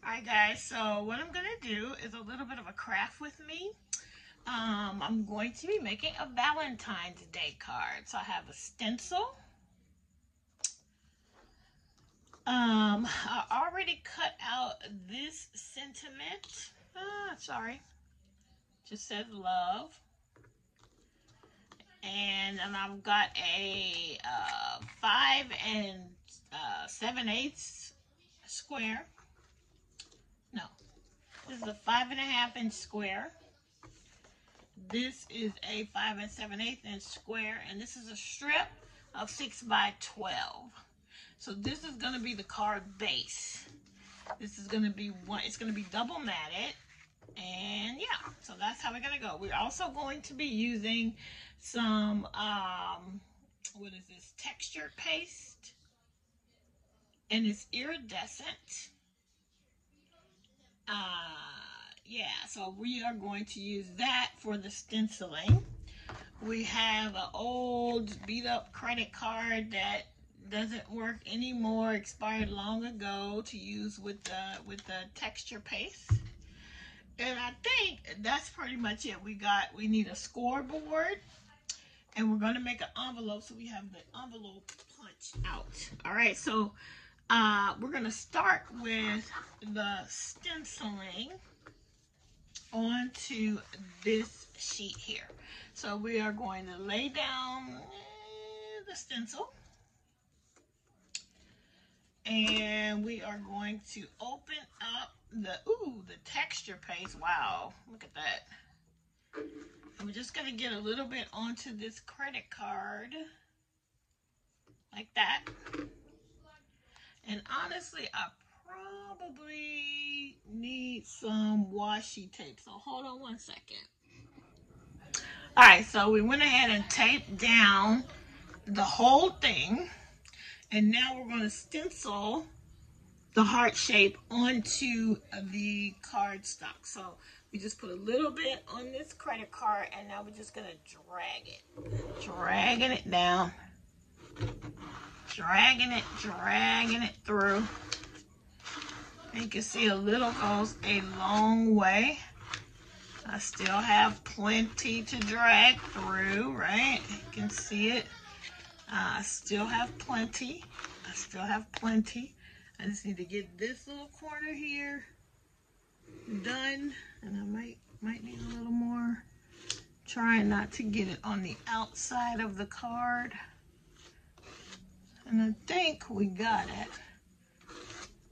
Alright guys, so what I'm going to do is a little bit of a craft with me. I'm going to be making a Valentine's Day card. So I have a stencil. I already cut out this sentiment. Sorry. Just says love. And I've got a 5 7/8 square. No, this is a 5.5 inch square. This is a 5 7/8 inch square, and this is a strip of 6 by 12. So this is going to be the card base. This is going to be one. It's going to be double matted, and yeah. So that's how we're going to go. We're also going to be using some what is this, texture paste, and it's iridescent. Yeah, so we are going to use that for the stenciling. We have an old beat up credit card that doesn't work anymore, expired long ago, to use with the texture paste. And I think that's pretty much it. We need a scoreboard, and we're going to make an envelope, so we have the envelope punched out. All right, so we're going to start with the stenciling onto this sheet here. So we are going to lay down the stencil, and we are going to open up the texture paste. Wow, look at that. And we're just going to get a little bit onto this credit card like that. And honestly, I probably need some washi tape. So hold on one second. All right, so we went ahead and taped down the whole thing. And now we're going to stencil the heart shape onto the cardstock. So we just put a little bit on this credit card, and now we're just going to drag it. Dragging it down. Dragging it through. And you can see a little goes a long way. I still have plenty to drag through, right? You can see it. I still have plenty. I just need to get this little corner here done, and I might need a little more. Trying not to get it on the outside of the card. And I think we got it.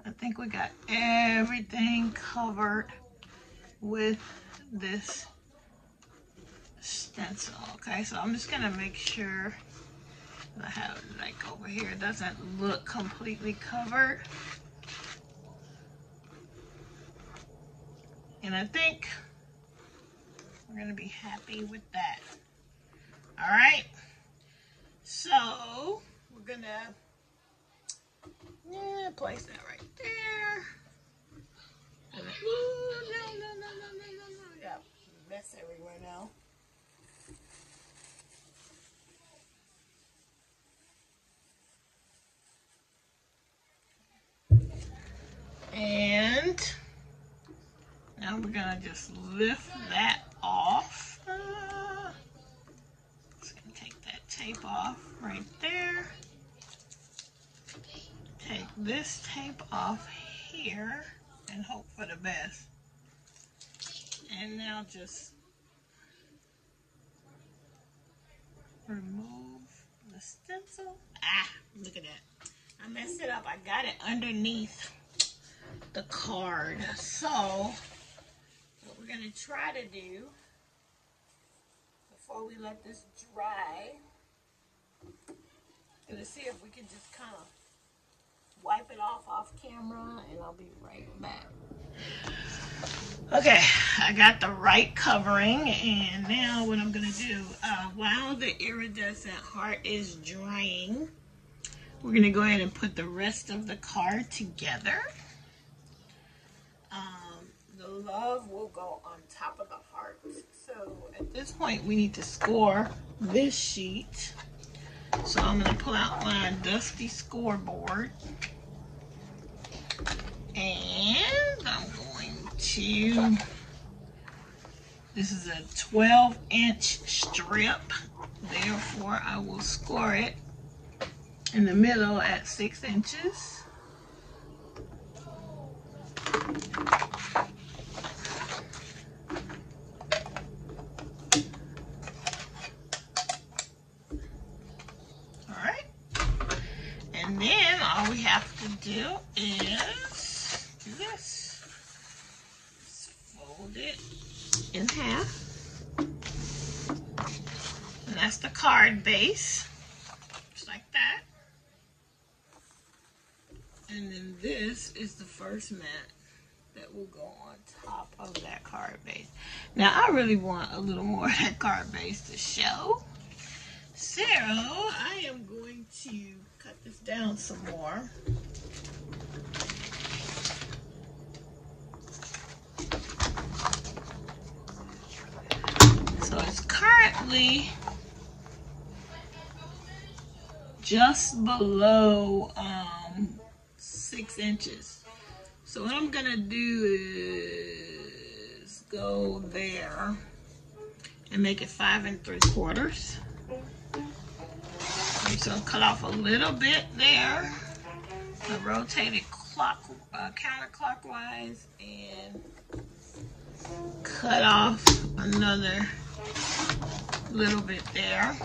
I think we got everything covered with this stencil. Okay, so I'm just gonna make sure I have, like, over here, it doesn't look completely covered. And I think we're gonna be happy with that. All right, so we're gonna place that right there. And then, no. We got a mess everywhere now. And now we're gonna just lift that off. Just gonna take that tape off right there. Take this tape off here and hope for the best. And now just remove the stencil. Look at that. I messed it up. I got it underneath the card. So what we're going to try to do before we let this dry is to see if we can just kind of wipe it off camera, and I'll be right back. Okay, I got the right covering, and now what I'm going to do, while the iridescent heart is drying, we're going to go ahead and put the rest of the card together. The love will go on top of the heart. So at this point, we need to score this sheet. So I'm going to pull out my dusty scoreboard. And to, this is a 12-inch strip, therefore I will score it in the middle at 6 inches. Alright, and then all we have to do is do this. Just fold it in half. And that's the card base, just like that. And then this is the first mat that will go on top of that card base. Now I really want a little more of that card base to show. So I am going to cut this down some more. So it's currently just below 6 inches. So what I'm gonna do is go there and make it 5 3/4. I'm just gonna cut off a little bit there. I rotate it counterclockwise and cut off another little bit there.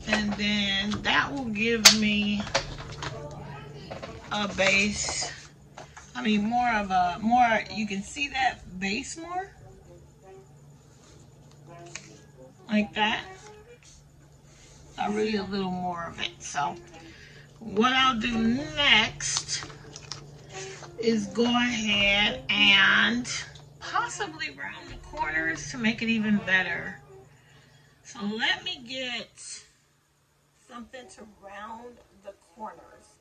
And then that will give me a base. I mean, you can see that base more. Like that. Really a little more of it. So what I'll do next is go ahead and possibly round the corners to make it even better. So let me get something to round the corners.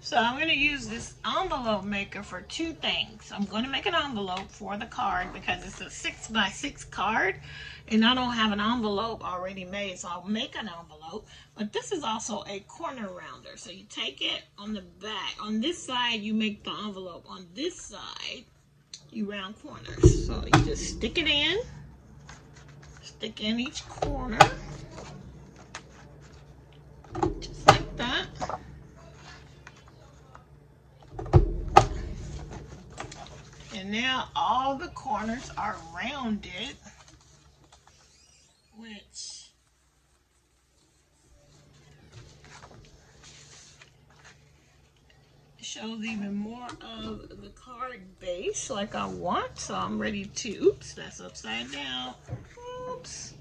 So I'm going to use this envelope maker for two things. I'm going to make an envelope for the card because it's a 6x6 card and I don't have an envelope already made, so I'll make an envelope. But this is also a corner rounder. So you take it on the back. On this side you make the envelope. On this side you round corners. So you just stick it in. Stick in each corner. Just like that. And now all the corners are rounded, which shows even more of the card base like I want. So I'm ready to, oops, that's upside down. Oops.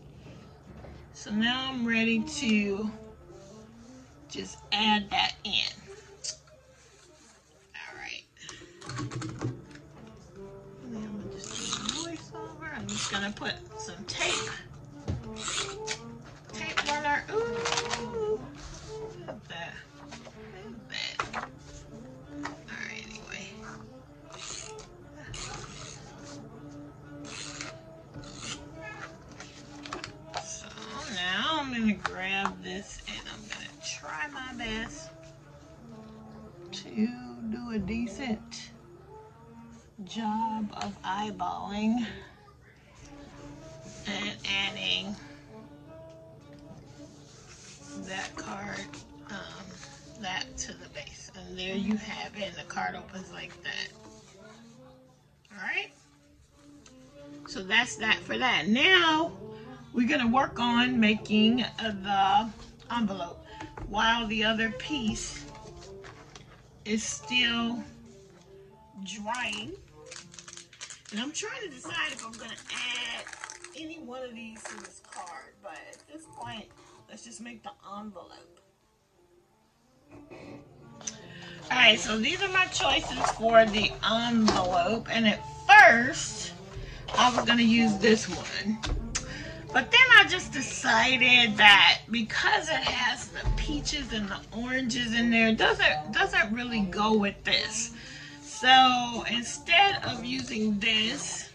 So now I'm ready to just add that in. All right. I'm just gonna put some tape runner. Ooh, look at that. Look at that. Alright, anyway. So now I'm gonna grab this and I'm gonna try my best to do a decent job of eyeballing and adding that card, that to the base. And there you have it, and the card opens like that. Alright? So that's that for that. Now, we're going to work on making the envelope while the other piece is still drying. And I'm trying to decide if I'm going to add any one of these to this card, but at this point, let's just make the envelope. Alright, so these are my choices for the envelope, and at first, I was going to use this one. But then I just decided that because it has the peaches and the oranges in there, it doesn't really go with this. So instead of using this,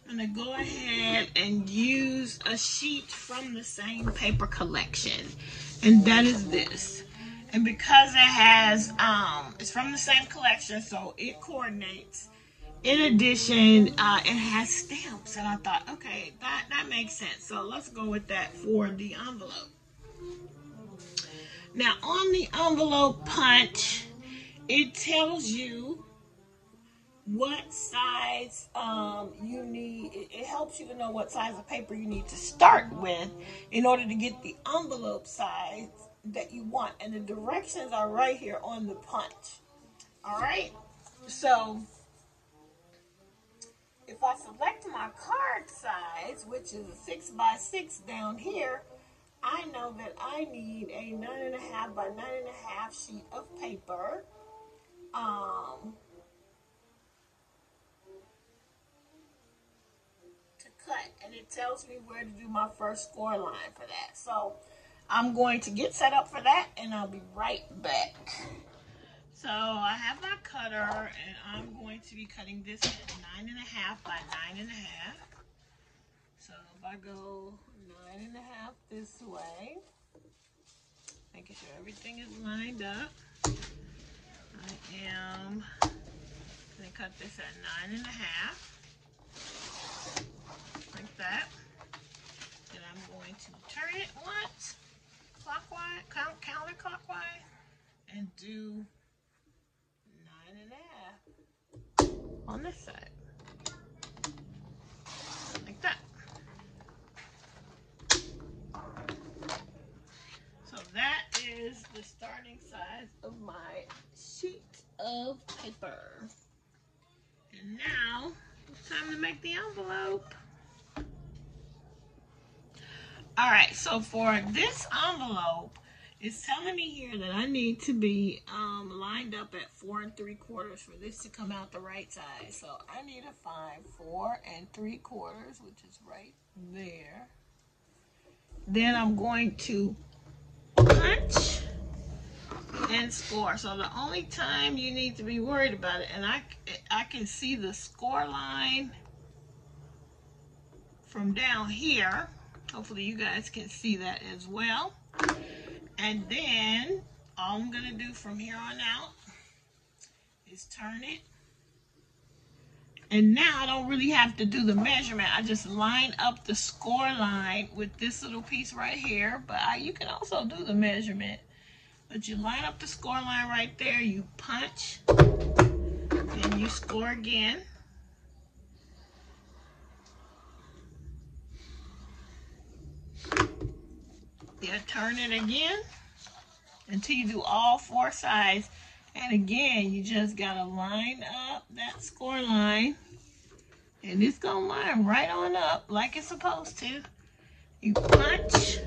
I'm going to go ahead and use a sheet from the same paper collection. And that is this. And because it has, it's from the same collection, so it coordinates. In addition, it has stamps, and I thought, okay, that makes sense. So let's go with that for the envelope. Now, on the envelope punch, it tells you what size you need. It helps you to know what size of paper you need to start with in order to get the envelope size that you want. And the directions are right here on the punch. All right, so if I select my card size, which is a 6x6 down here, I know that I need a 9.5 by 9.5 sheet of paper. To cut, and it tells me where to do my first score line for that. So I'm going to get set up for that, and I'll be right back. So I have my cutter, and I'm going to be cutting this at 9.5 by 9.5. So if I go 9.5 this way, making sure everything is lined up, I am going to cut this at 9.5, like that. And I'm going to turn it once, clockwise, counterclockwise, and do 9.5 on this side, like that. So that is the starting size of my sheet of paper. And now it's time to make the envelope. All right, so for this envelope, it's telling me here that I need to be lined up at 4 3/4 for this to come out the right size. So I need to find 4 3/4, which is right there. Then I'm going to punch and score. So the only time you need to be worried about it, and I can see the score line from down here. Hopefully you guys can see that as well. And then all I'm gonna do from here on out is turn it. And now I don't really have to do the measurement. I just line up the score line with this little piece right here. But you can also do the measurement. But you line up the score line right there. You punch. And you score again. You turn it again until you do all 4 sides. And again, you just gotta line up that score line, and it's gonna line right on up like it's supposed to. You punch,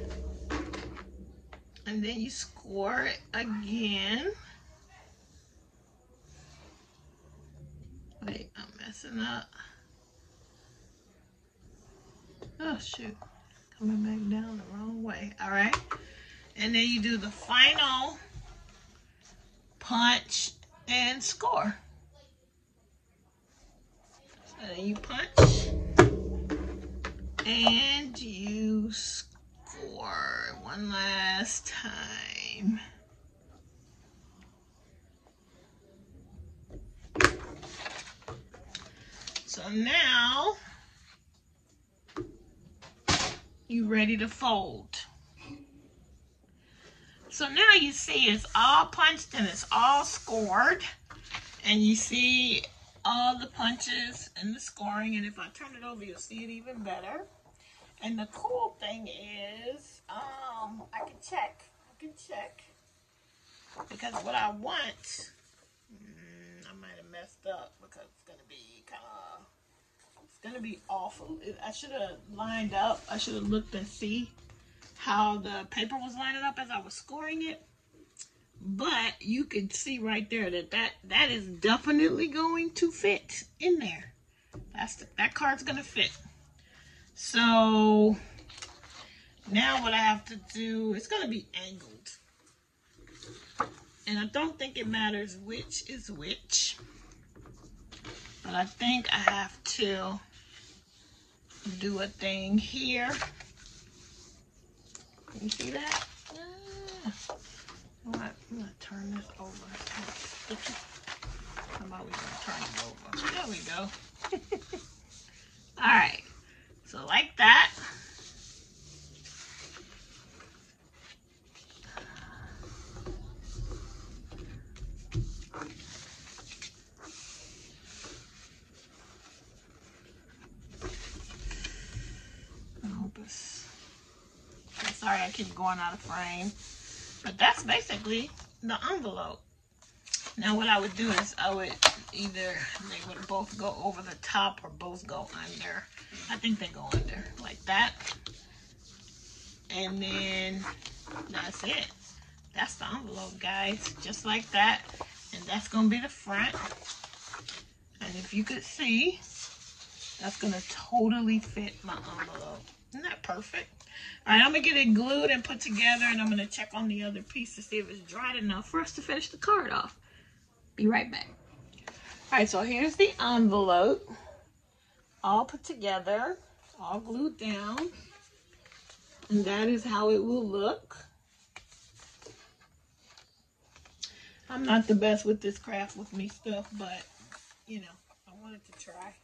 and then you score it again. Wait, I'm messing up. Oh shoot, coming back down the wrong way. All right, and then you do the final punch and score. So then you punch and you score one last time. So now you're ready to fold. So now you see it's all punched and it's all scored. And you see all the punches and the scoring. And if I turn it over, you'll see it even better. And the cool thing is, I can check. Because what I want, I might have messed up because it's going to be going to be awful. I should have lined up. I should have looked and see how the paper was lining up as I was scoring it. But you can see right there that is definitely going to fit in there. That card's going to fit. So now what I have to do, it's going to be angled. And I don't think it matters which is which. But I think I have to do a thing here. Can you see that? I'm gonna turn this over. It's kind of sticky. How about we gonna turn it over? There we go. All right. So like that. I'm sorry I keep going out of frame. But that's basically the envelope. Now what I would do is I would either, they would both go over the top or both go under. I think they go under like that. And then that's it. That's the envelope, guys. Just like that. And that's going to be the front. And if you could see, that's going to totally fit my envelope. Isn't that perfect? All right, I'm going to get it glued and put together, and I'm going to check on the other piece to see if it's dried enough for us to finish the card off. Be right back. All right, so here's the envelope. All put together, all glued down. And that is how it will look. I'm not the best with this craft with me stuff, but, you know, I wanted to try.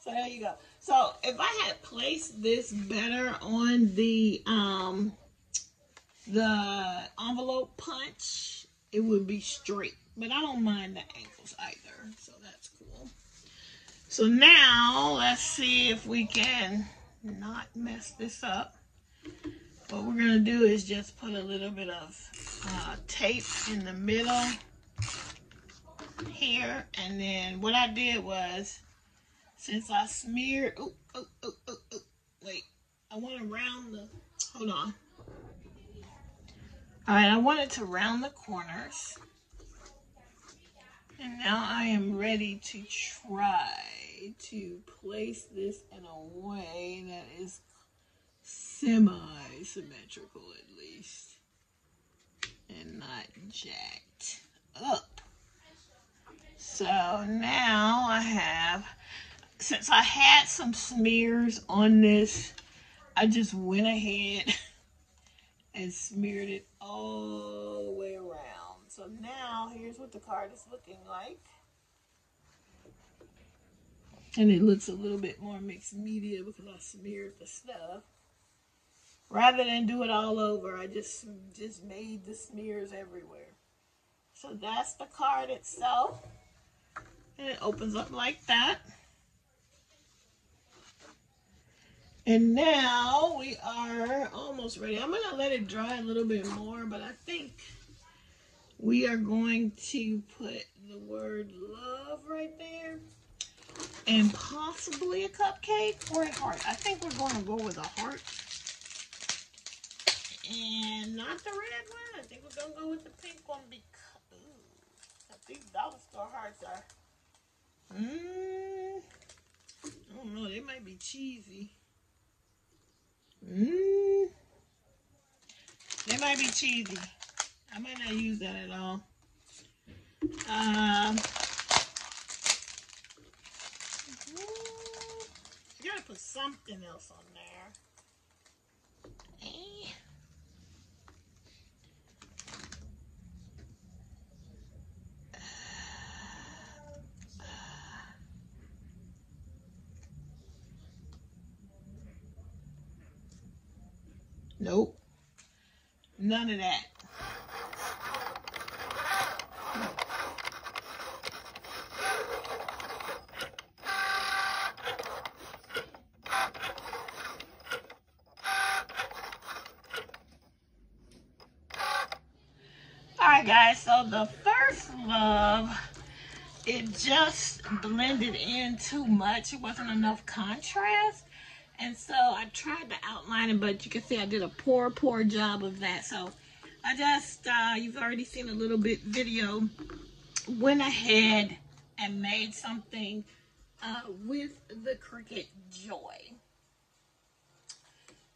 So there you go. So if I had placed this better on the envelope punch, it would be straight. But I don't mind the ankles either, so that's cool. So now let's see if we can not mess this up. What we're gonna do is just put a little bit of tape in the middle here, and then what I did was, since I smeared, wait, I want to round the, hold on. All right, I wanted to round the corners. And now I am ready to try to place this in a way that is semi-symmetrical at least. And not jacked up. So now I have, since I had some smears on this, I just went ahead and smeared it all the way around. So now here's what the card is looking like. And it looks a little bit more mixed media because I smeared the stuff. Rather than do it all over, I just made the smears everywhere. So that's the card itself. And it opens up like that. And now we are almost ready. I'm going to let it dry a little bit more, but I think we are going to put the word love right there. And possibly a cupcake or a heart. I think we're going to go with a heart. And not the red one. I think we're going to go with the pink one because these dollar store hearts are, I don't know, they might be cheesy. They might be cheesy. I might not use that at all. You gotta put something else on there. Nope. None of that. Alright guys, so the first love, it just blended in too much. It wasn't enough contrast. And so I tried to outline it, but you can see I did a poor job of that. So I just, you've already seen a little bit video, went ahead and made something with the Cricut Joy.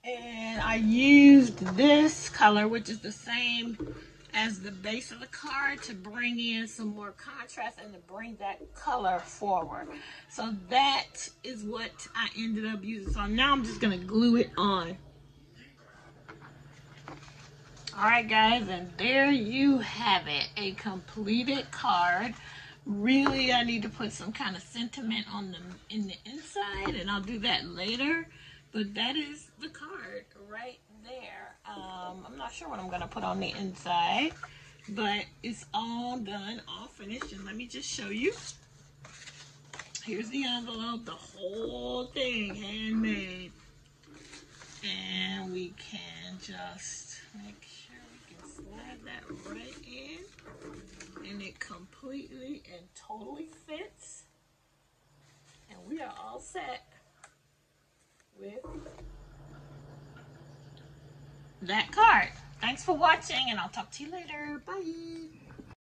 And I used this color, which is the same as the base of the card, to bring in some more contrast and to bring that color forward. So that is what I ended up using. So now I'm just going to glue it on. Alright guys, and there you have it, a completed card. Really, I need to put some kind of sentiment on in the inside, and I'll do that later. But that is the card right there. I'm not sure what I'm going to put on the inside, but it's all done, all finished. And let me just show you. Here's the envelope, the whole thing handmade. And we can just make sure we can slide that right in. And it completely and totally fits. And we are all set with that card. Thanks for watching, and I'll talk to you later. Bye.